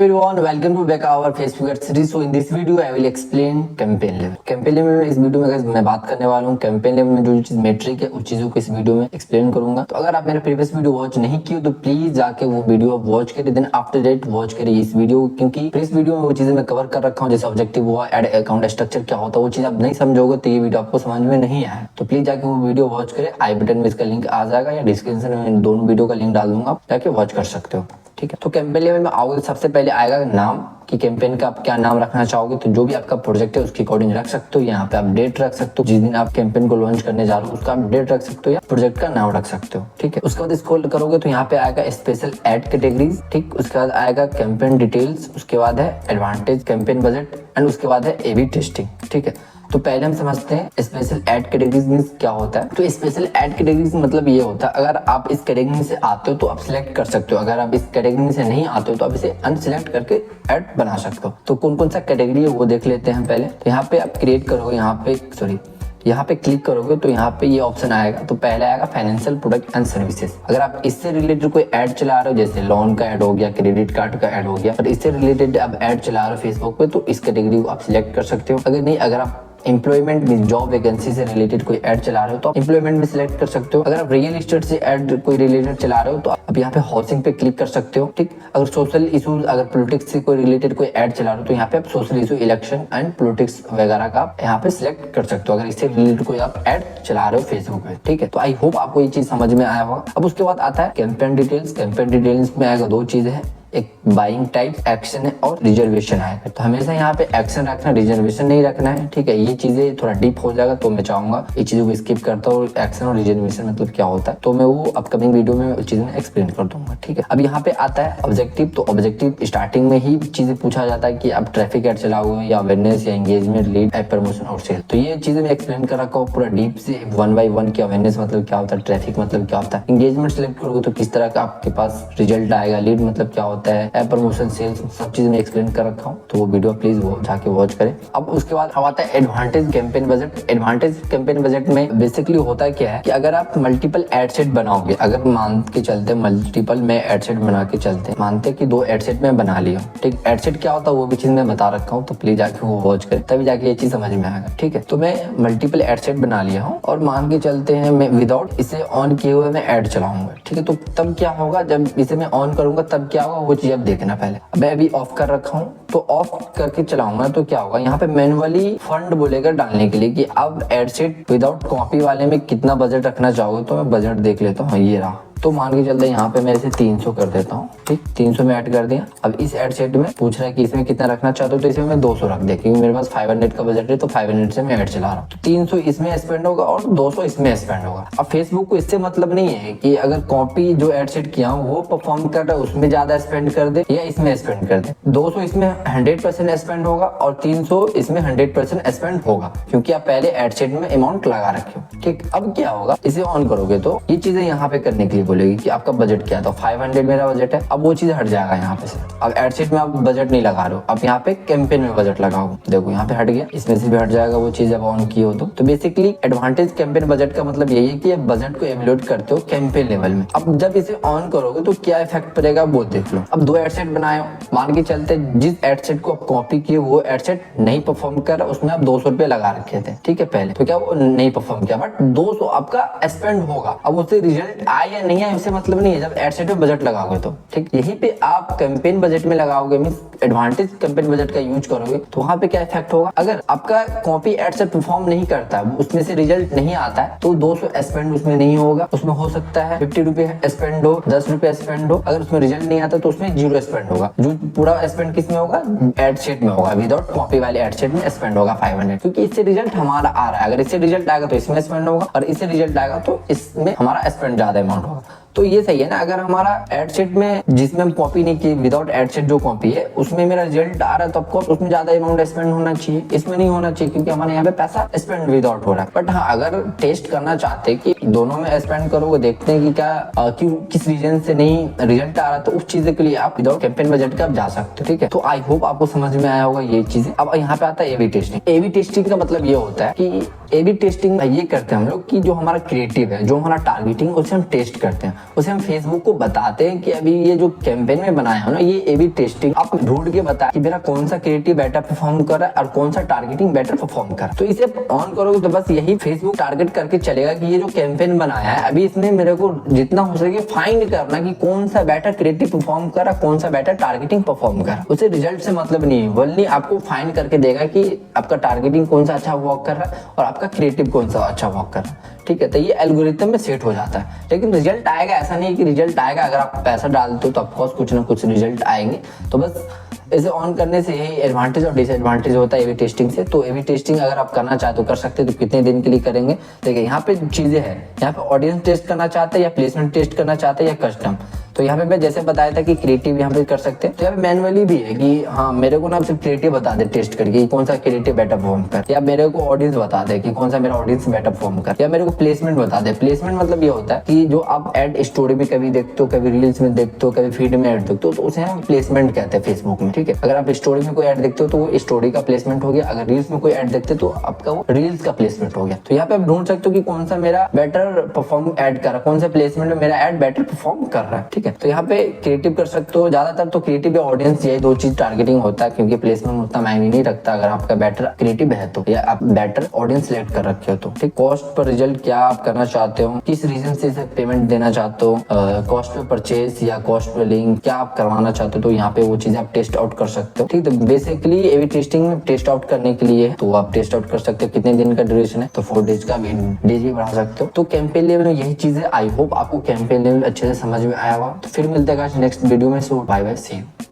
Everyone, welcome to back our Facebook ad series. So in this video I will explain campaign level. Campaign level में इस video में मैं बात करने वाला हूँ campaign level में जो चीज मेट्रिक है उस चीजों को इस वीडियो में एक्सप्लेन करूंगा। तो अगर आप मेरा प्रीवियस वीडियो वॉच नहीं किए तो प्लीज जाके वो वीडियो वॉच करिए, देन आफ्टर दैट वॉच करिए इस वीडियो, क्योंकि प्रीवियस वीडियो में वो चीजें मैं कवर कर रखा हूँ, जैसे ऑब्जेक्टिव हुआ, एड अकाउंट स्ट्रक्चर क्या होता है, वो चीज आप नहीं समझोगे तो ये वीडियो आपको समझ में नहीं आया। तो प्लीज जाके वो वीडियो वॉच करें। आई बटन में इसका लिंक आ जाएगा या डिस्क्रिप्शन में दोनों वीडियो का लिंक डाल दूंगा, जाके वॉच कर सकते हो। ठीक है, तो कैंपेन लेवल में आओगे सबसे पहले आएगा नाम कि कैंपेन का आप क्या नाम रखना चाहोगे। तो जो भी आपका प्रोजेक्ट है उसके अकॉर्डिंग रख सकते हो। यहाँ पे आप डेट रख सकते हो, जिस दिन आप कैंपेन को लॉन्च करने जा रहे हो उसका आप डेट रख सकते हो या प्रोजेक्ट का नाम रख सकते हो। ठीक है, उसके बाद स्क्रॉल करोगे तो यहाँ पे आएगा स्पेशल एड कैटेगरीज। ठीक, उसके बाद आएगा कैंपेन डिटेल्स, उसके बाद है एडवांटेज, कैंपेन बजट एंड उसके बाद है ए/बी टेस्टिंग। ठीक है, तो पहले हम समझते हैं स्पेशल एड कैटेगरीज मींस क्या होता है। तो स्पेशल एड कैटेगरीज मतलब ये होता है, अगर आप इस कैटेगरी से आते हो तो आप सिलेक्ट कर सकते हो, अगर आप इस कैटेगरी से नहीं आते हो तो आप इसे अनसिलेक्ट करके ऐड बना सकते हो। तो कौन कौन सा कैटेगरी है वो देख लेते हैं पहले। तो यहाँ पे आप क्रिएट करोगे, यहाँ पे क्लिक करोगे तो यहाँ पे ये ऑप्शन आएगा। तो पहले आएगा फाइनेंशियल प्रोडक्ट एंड सर्विसेज। अगर आप इससे रिलेटेड कोई ऐड चला रहे हो, जैसे लोन का ऐड हो गया, क्रेडिट कार्ड का ऐड हो गया, और इससे रिलेटेड आप ऐड चला रहे हो फेसबुक पे, तो इस कैटेगरी को आप सिलेक्ट कर सकते हो। अगर नहीं, अगर आप एम्प्लॉयमेंट में जॉब वैकेंसी से रिलेटेड कोई ऐड चला रहे हो तो आप एम्प्लॉयमेंट में सिलेक्ट कर सकते हो। अगर आप रियल एस्टेट से ऐड कोई रिलेटेड चला रहे हो तो आप यहाँ पे हाउसिंग पे क्लिक कर सकते हो। ठीक, अगर सोशल इशूज, अगर पॉलिटिक्स से कोई रिलेटेड कोई ऐड चला रहे हो तो यहाँ पे आप social issue, election and politics वगैरह का आप यहाँ पे सिलेक्ट कर सकते हो, अगर इससे रिलेटेड कोई आप ऐड चला रहे हो फेसबुक पे। ठीक है, तो आई होप आपको ये चीज समझ में आया होगा। अब उसके बाद आता है कैंपेन डिटेल्स। कैंपेन डिटेल्स में आएगा दो चीजें हैं, एक बाइंग टाइप एक्शन है और रिजर्वेशन आएगा। तो हमेशा यहाँ पे एक्शन रखना, रिजर्वेशन नहीं रखना है। ठीक है, ये चीजें थोड़ा डीप हो जाएगा तो मैं चाहूंगा ये चीजों को स्किप करता हूँ। एक्शन और रिजर्वेशन मतलब क्या होता है तो मैं वो अपकमिंग वीडियो में चीजें एक्सप्लेन कर दूंगा। ठीक है, अब यहाँ पे आता है ऑब्जेक्टिव। तो ऑब्जेक्टिव स्टार्टिंग में ही चीजें पूछा जाता है कि आप ट्रैफिक एड चलाओगे या अवेयरनेस या एंगेजमेंट, लीड, ऐप प्रमोशन और सेल। तो ये चीजें मैं एक्सप्लेन कर रखा हूँ पूरा डीप से, 1 by 1 की अवेयरनेस मतलब क्या होता है, ट्रैफिक मतलब क्या होता है, एंगेजमेंट सिलेक्ट करोगे तो किस तरह का आपके पास रिजल्ट आएगा, लीड मतलब क्या होता है, ऐप प्रमोशन, सेल्स, सब चीज मैं एक्सप्लेन कर रखा हूँ। तो वो वीडियो प्लीज वो जाके वॉच करें। अब उसके बाद अब आता है advantage campaign budget. Advantage campaign budget में बेसिकली होता है क्या है कि अगर आप मल्टीपल एड सेट बनाओगे, अगर मान के चलते मल्टीपल में एड सेट बना के चलते, मानते कि 2 एड सेट में बना लिया। ठीक, एड सेट क्या होता है वो भी चीज मैं बता रखा हूँ, तो प्लीज जाके वो वॉच करें, तभी जाके ये चीज समझ में आएगा। ठीक है, तो मैं मल्टीपल एड सेट बना लिया हूँ और मान के चलते हैं मैं विदाउट इसे ऑन किए हुए मैं एड चलाऊंगा। ठीक है, तो तब क्या होगा, जब इसे मैं ऑन करूंगा तब क्या होगा वो चीज आप देखना। पहले मैं अभी ऑफ कर रखा हूँ, तो ऑफ करके चलाऊंगा तो क्या होगा, यहाँ पे मैनुअली फंड बोलेगा डालने के लिए कि अब एड सेट विदाउट कॉपी वाले में कितना बजट रखना चाहोगे। तो मैं बजट देख लेता हूँ, ये रहा। तो मान के चलते यहाँ पे मैं इसे 300 कर देता हूँ। ठीक, 300 में ऐड कर दिया। अब इस एड सेट में पूछ रहा है कि इसमें कितना रखना चाहते हो, तो इसमें मैं 200 रख दिया, क्योंकि मेरे पास 500 का बजट है तो 500 से मैं ऐड चला रहा हूँ। तो 300 इसमें स्पेंड होगा और 200 इसमें स्पेंड होगा। अब फेसबुक को इससे मतलब नहीं है कि अगर कॉपी जो एड सेट किया हूँ वो परफॉर्म कर रहा है उसमें ज्यादा स्पेंड कर दे या इसमें स्पेंड कर दे। 200 इसमें 100% स्पेंड होगा और 300 इसमें 100% स्पेंड होगा, क्योंकि आप पहले एड सेट में अमाउंट लगा रखे हो। ठीक, अब क्या होगा, इसे ऑन करोगे तो ये चीजें यहाँ पे करने के लिए बोलेगी कि आपका बजट क्या था। 500 मेरा बजट है, अब वो चीज हट जाएगा यहाँ पे से। अब एड सेट में आप बजट नहीं लगा रहे हो, अब यहाँ पे कैंपेन में बजट लगाओ। देखो यहाँ पे हट गया, इसमें से भी हट जाएगा वो चीज अब ऑन की हो तो बेसिकली एडवांटेज कैंपेन बजट का मतलब यही है कि आप बजट को एवेल्यूएट करते हो कैंपेन लेवल में। अब जब इसे ऑन करोगे तो क्या इफेक्ट पड़ेगा वो देख लो। अब 2 एड सेट बनाए हो, मान के चलते जिस एड सेट को आप कॉपी किए वो एड सेट नहीं परफॉर्म कर रहा, उसमें आप 200 रुपए लगा रखे थे। ठीक है, पहले तो क्या वो नहीं परफॉर्म किया, बट 200 आपका स्पेंड होगा। अब उससे रिजल्ट आए या नहीं आए उससे मतलब नहीं है, जब एड सेट में बजट लगाओगे तो। ठीक, यहीं पे आप कैंपेन बजट में लगाओगे, मींस एडवांटेज कैंपेन बजट का यूज करोगे तो वहां पे क्या इफेक्ट होगा, अगर आपका कॉपी एड सेट परफॉर्म नहीं करता है, उसमें से रिजल्ट नहीं आता है, तो 200 स्पेंड उसमें नहीं होगा। उसमें हो सकता है 50 रुपए स्पेंड हो, 10 रुपए स्पेंड हो। अगर उसमें रिजल्ट नहीं आता तो उसमें 0 स्पेंड होगा। जो पूरा स्पेंड किस में होगा, एड सेट में होगा, विदाउट कॉपी वाले एड सेट में स्पेंड होगा 500, क्योंकि इससे रिजल्ट हमारा आ रहा है। अगर इससे रिजल्ट आएगा तो इसमें स्पेंड होगा और इससे रिजल्ट आएगा तो इसमें हमारा स्पेंड ज्यादा अमाउंट होगा। तो ये सही है ना। अगर हमारा एड सेट में जिसमें हम कॉपी नहीं की, विदाउट एड सेट जो कॉपी है उसमें मेरा रिजल्ट आ रहा है, तो ऑफकोर्स उसमें ज्यादा अमाउंट स्पेंड होना चाहिए, इसमें नहीं होना चाहिए, क्योंकि हमारे यहाँ पे पैसा स्पेंड विदाउट हो रहा है। बट हाँ, अगर टेस्ट करना चाहते कि दोनों में स्पेंड करोगे, देखते हैं कि क्या क्यों किस रीजन से नहीं रिजल्ट आ रहा, तो उस चीज के लिए आप विदाउट कैंपेन बजट का आप जा सकते हो। ठीक है, तो आई होप आपको समझ में आया होगा ये चीजें। अब यहाँ पे आता है ए/बी टेस्टिंग। ए/बी टेस्टिंग का मतलब ये होता है कि ए बी टेस्टिंग ये करते हैं हम लोग कि जो हमारा क्रिएटिव है, जो हमारा टारगेटिंग, उसे हम टेस्ट करते हैं, उसे हम फेसबुक को बताते हैं कि अभी ये जो कैंपेन में बनाया है ना, ये ए बी टेस्टिंग आप ढूंढ के बताए कि मेरा कौन सा क्रिएटिव बेटर परफॉर्म कर रहा है और कौन सा टारगेटिंग बेटर परफॉर्म कर रहा है। तो इसे ऑन करोगे तो बस यही फेसबुक टारगेट करके चलेगा कि ये जो कैंपेन बनाया है अभी इसमें मेरे को जितना हो सके फाइंड करना कि कौन सा बेटर क्रिएटिव परफॉर्म कर रहा है, कौन सा बेटर टारगेटिंग परफॉर्म कर रहा है। उसे रिजल्ट से मतलब नहीं है, वल्ली आपको फाइंड करके देगा कि आपका टारगेटिंग कौन सा अच्छा वर्क कर रहा है और आपका क्रिएटिव कौन सा अच्छा वर्क कर रहा है। ठीक है, तो ये एल्गोरिथम में सेट हो जाता है। लेकिन रिजल्ट आएगा, ऐसा नहीं कि रिजल्ट आएगा अगर आप पैसा डालते हो तो ऑफकोर्स कुछ ना कुछ रिजल्ट आएंगे। तो बस इसे ऑन करने से यही एडवांटेज और डिसएडवांटेज होता है ए बी टेस्टिंग से। तो ए बी टेस्टिंग अगर आप करना चाहते हो कर सकते हैं, तो कितने दिन के लिए करेंगे देखिए यहाँ पे चीजें हैं। यहाँ पे ऑडियंस टेस्ट करना चाहते हैं या प्लेसमेंट टेस्ट करना चाहते हैं या कस्टम। तो यहाँ पे मैं जैसे बताया था कि क्रिएटिव यहाँ पे कर सकते हैं। तो यहाँ पे मैनुअली भी है कि हाँ मेरे को ना सिर्फ क्रिएटिव बता दे टेस्ट करके कि कौन सा क्रिएटिव बेटर परफॉर्म कर, या मेरे को ऑडियंस बता दे कि कौन सा मेरा ऑडियंस बेटर परफॉर्म कर, या मेरे को प्लेसमेंट बता दे। प्लेसमेंट मतलब ये होता है कि जो आप एड स्टोरी में कभी देखते हो, कभी रील्स में देखते हो, कभी फीड में एड देखते हो, तो उसे हम प्लेसमेंट कहते हैं फेसबुक में। ठीक है, अगर आप स्टोरी में कोई एड देखते हो तो वो स्टोरी का प्लेसमेंट हो गया, अगर रील्स में कोई एड देखते हो तो आपका वो रील्स का प्लेसमेंट हो गया। तो यहाँ पे आप ढूंढ सकते हो कि कौन सा मेरा बेटर परफॉर्म एड कर रहा है, कौन सा प्लेसमेंट में मेरा एड बेटर परफॉर्म कर रहा है। ठीक है, तो यहाँ पे क्रिएटिव कर सकते हो, ज्यादातर तो क्रिएटिव या ऑडियंस यही दो चीज टारगेटिंग होता है, क्योंकि प्लेसमेंट उतना मायने नहीं रखता अगर आपका बेटर क्रिएटिव है तो, या आप बेटर ऑडियंस सिलेक्ट कर रखे हो तो। ठीक, कॉस्ट पर रिजल्ट क्या आप करना चाहते हो, किस रीजन से इसे पेमेंट देना चाहते हो, कॉस्ट पे परचेज या कॉस्ट पे लिंक क्या आप करवाना चाहते हो, तो यहाँ पे वो चीज आप टेस्ट आउट कर सकते हो। ठीक, तो बेसिकली ए बी टेस्टिंग में टेस्ट आउट करने के लिए तो आप टेस्ट आउट कर सकते हो। कितने दिन का ड्यूरेशन है, तो 4 डेज का डेज भी बढ़ा सकते हो। तो कैंपेन लेवल में यही चीजें, आई होप आपको कैंपेन लेवल अच्छे से समझ में आया होगा। तो फिर मिलते हैं नेक्स्ट वीडियो में। सो बाय बाय, सी यू।